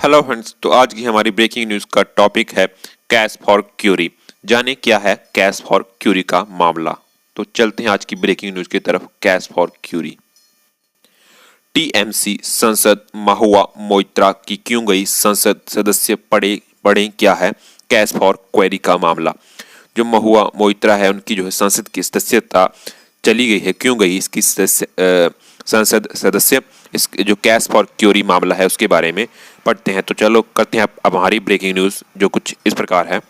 Hello friends, तो आज की हमारी ब्रेकिंग न्यूज़ का टॉपिक है कैश फॉर क्यूरी। जाने क्या है कैश फॉर क्यूरी का मामला। तो चलते हैं आज की ब्रेकिंग न्यूज़ की तरफ। Cash for Curie. टीएमसी सांसद महुआ मोइत्रा की क्यों गई संसद सदस्य पढ़े क्या है कैश फॉर क्वेरी का मामला। जो महुआ मोइत्रा है उनकी जो है संसद की सदस्यता चली गई है, क्यों गई इसकी संसद सदस्य, इस जो कैश फॉर क्यूरी मामला है उसके बारे में पढ़ते हैं। तो चलो करते हैं अब हमारी ब्रेकिंग न्यूज़, जो कुछ इस प्रकार है।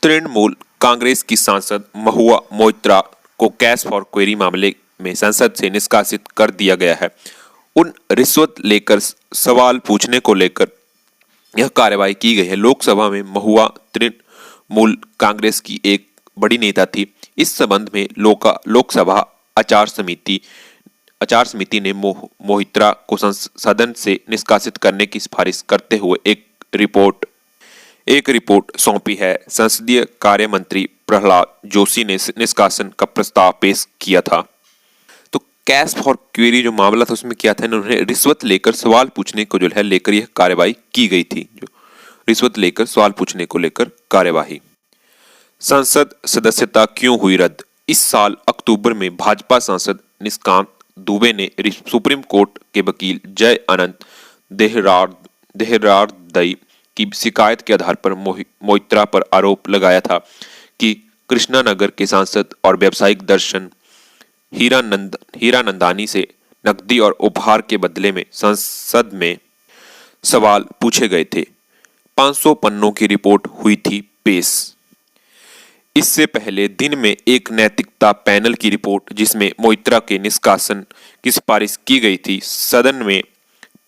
तृणमूल कांग्रेस की सांसद महुआ मोइत्रा को कैश फॉर क्वेरी मामले में संसद से निष्कासित कर दिया गया है। उन रिश्वत लेकर सवाल पूछने को लेकर यह कार्रवाई की गई है। लोकसभा में महुआ तृणमूल कांग्रेस की एक बड़ी नेता थी। इस संबंध में लोकसभा आचार समिति ने मोहित्रा को सदन से निष्कासित करने की सिफारिश करते हुए एक रिपोर्ट सौंपी है। संसदीय कार्य मंत्री प्रहलाद जोशी ने निष्कासन का प्रस्ताव पेश किया था। तो कैश फॉर क्वेरी जो मामला था उसमें क्या था, इन्होंने रिश्वत लेकर सवाल पूछने को जो है लेकर यह कार्रवाई की गई थी। जो रिश्वत लेकर सवाल पूछने को लेकर कार्यवाही। संसद सदस्यता क्यों हुई रद्द। इस साल अक्टूबर में भाजपा सांसद निशिकांत दुबे ने सुप्रीम कोर्ट के वकील जय अनंत देहरादई की शिकायत के आधार पर मोइत्रा पर आरोप लगाया था कि कृष्णानगर के सांसद और व्यावसायिक दर्शन हीरानंदानी से नकदी और उपहार के बदले में संसद में सवाल पूछे गए थे। 500 पन्नों की रिपोर्ट हुई थी पेश। इससे पहले दिन में एक नैतिकता पैनल की रिपोर्ट जिसमें मोइत्रा के निष्कासन की सिफारिश की गई थी, सदन में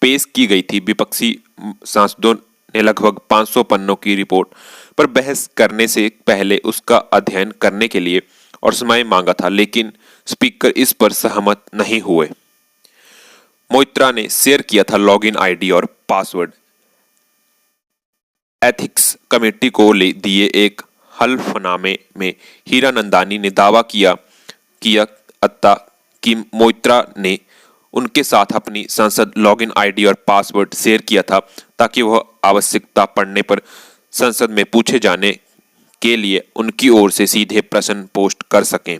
पेश की गई थी। विपक्षी सांसदों ने लगभग 500 पन्नों की रिपोर्ट पर बहस करने से पहले उसका अध्ययन करने के लिए और समय मांगा था, लेकिन स्पीकर इस पर सहमत नहीं हुए। मोइत्रा ने शेयर किया था लॉगिन आईडी और पासवर्ड। एथिक्स कमेटी को दिए एक हल्फनामे में हीरानंदानी ने दावा किया कि मोइत्रा ने उनके साथ अपनी संसद लॉगिन आईडी और पासवर्ड शेयर किया था ताकि वह आवश्यकता पड़ने पर संसद में पूछे जाने के लिए उनकी ओर से सीधे प्रश्न पोस्ट कर सकें।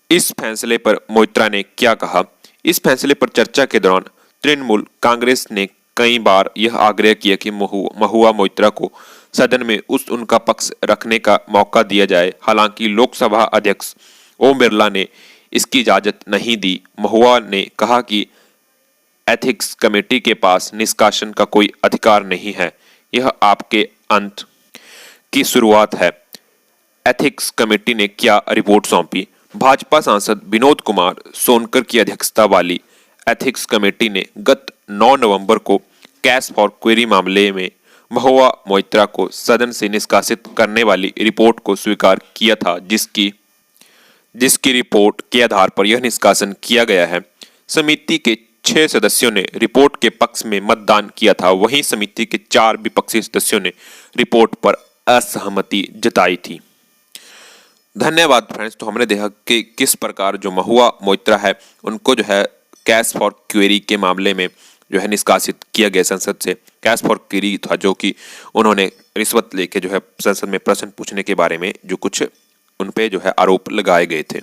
इस फैसले पर मोइत्रा ने क्या कहा। इस फैसले पर चर्चा के दौरान तृणमूल कांग्रेस ने कई बार यह आग्रह किया कि महुआ मोइत्रा को सदन में उनका पक्ष रखने का मौका दिया जाए। हालांकि लोकसभा अध्यक्ष ओम बिरला ने इसकी इजाजत नहीं दी। महुआ ने कहा कि एथिक्स कमेटी के पास निष्कासन का कोई अधिकार नहीं है, यह आपके अंत की शुरुआत है। एथिक्स कमेटी ने क्या रिपोर्ट सौंपी। भाजपा सांसद विनोद कुमार सोनकर की अध्यक्षता वाली एथिक्स कमेटी ने गत 9 नवंबर को कैश फॉर क्वेरी मामले में महुआ मोइत्रा को सदन से निष्कासित करने वाली रिपोर्ट को स्वीकार किया था, जिसकी रिपोर्ट के आधार पर यह निष्कासन किया गया है। समिति के 6 सदस्यों ने रिपोर्ट के पक्ष में मतदान किया था, वहीं समिति के 4 विपक्षी सदस्यों ने रिपोर्ट पर असहमति जताई थी। धन्यवाद फ्रेंड्स। तो हमने देखा कि किस प्रकार जो महुआ मोइत्रा है उनको जो है कैश फॉर क्वेरी के मामले में जो है निष्कासित किया गया संसद से। कैश फॉर क्वेरी था जो कि उन्होंने रिश्वत लेके जो है संसद में प्रश्न पूछने के बारे में जो कुछ उन पे जो है आरोप लगाए गए थे।